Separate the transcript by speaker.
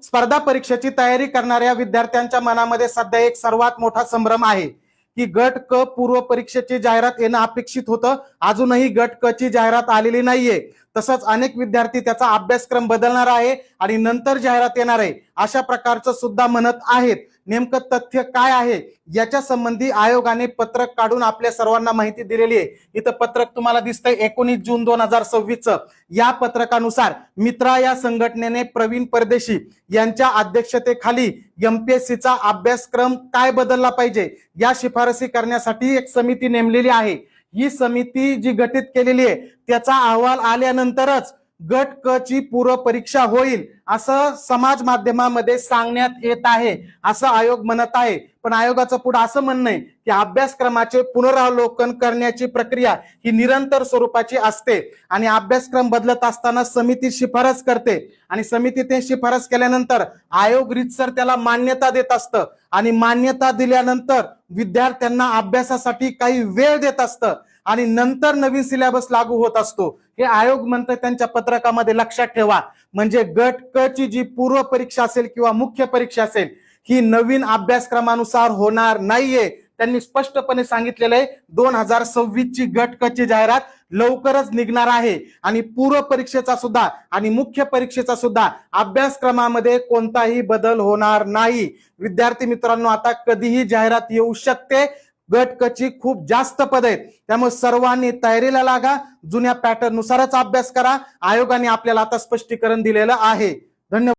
Speaker 1: स्पर्धा परीक्षेची तयारी करणाऱ्या विद्यार्थ्यांच्या मनामध्ये सध्या एक सर्वात मोठा संभ्रम आहे की गट क पूर्व परीक्षेची जाहिरात येणं अपेक्षित होतं. अजूनही गट क ची जाहिरात आलेली नाहीये. तसंच अनेक विद्यार्थी त्याचा अभ्यासक्रम बदलणार आहे आणि नंतर जाहिरात येणार आहे अशा प्रकारचं सुद्धा म्हणत आहेत. नेमकं तथ्य काय आहे याच्या संबंधी आयोगाने पत्रक काढून आपल्या सर्वांना माहिती दिलेली आहे. इथं पत्रक तुम्हाला दिसतंय 19 जून 2026 चं. या पत्रकानुसार मित्रा या संघटनेने प्रवीण परदेशी यांच्या अध्यक्षतेखाली एमपीएससीचा अभ्यासक्रम काय बदलला पाहिजे या शिफारसी करण्यासाठी एक समिती नेमलेली आहे. ही समिती जी गठीत केलेली आहे त्याचा अहवाल आल्यानंतरच गट क ची पूर्व परीक्षा होईल असं समाज माध्यमामध्ये सांगण्यात येत आहे असं आयोग म्हणत आहे. पण आयोगाचं पुढे असं म्हणणं आहे की अभ्यासक्रमाचे पुनरावलोकन करण्याची प्रक्रिया ही निरंतर स्वरूपाची असते आणि अभ्यासक्रम बदलत असताना समिती शिफारस करते आणि समिती ते शिफारस केल्यानंतर आयोग रीतसर त्याला मान्यता देत असतं आणि मान्यता दिल्यानंतर विद्यार्थ्यांना अभ्यासासाठी काही वेळ देत असतं आणि नंतर नवीन सिलेबस लागू होत असतो. हे आयोग म्हणतं त्यांच्या पत्रकामध्ये. लक्षात ठेवा, म्हणजे गट क ची जी पूर्व परीक्षा असेल किंवा मुख्य परीक्षा असेल ही नवीन अभ्यासक्रमानुसार होणार नाहीये. त्यांनी स्पष्टपणे सांगितलेलं आहे 2026 ची गट क ची जाहिरात लवकरच निघणार आहे आणि पूर्व परीक्षेचा सुद्धा आणि मुख्य परीक्षेचा सुद्धा अभ्यासक्रमामध्ये कोणताही बदल होणार नाही. विद्यार्थी मित्रांनो, आता कधीही जाहिरात येऊ शकते. गट क ची खूप जास्त पद आहेत, त्यामुळे सर्वांनी तयारीला लागा. जुन्या पॅटर्न नुसारच अभ्यास करा. आयोगाने आपल्याला आता स्पष्टीकरण दिलेलं आहे. धन्यवाद.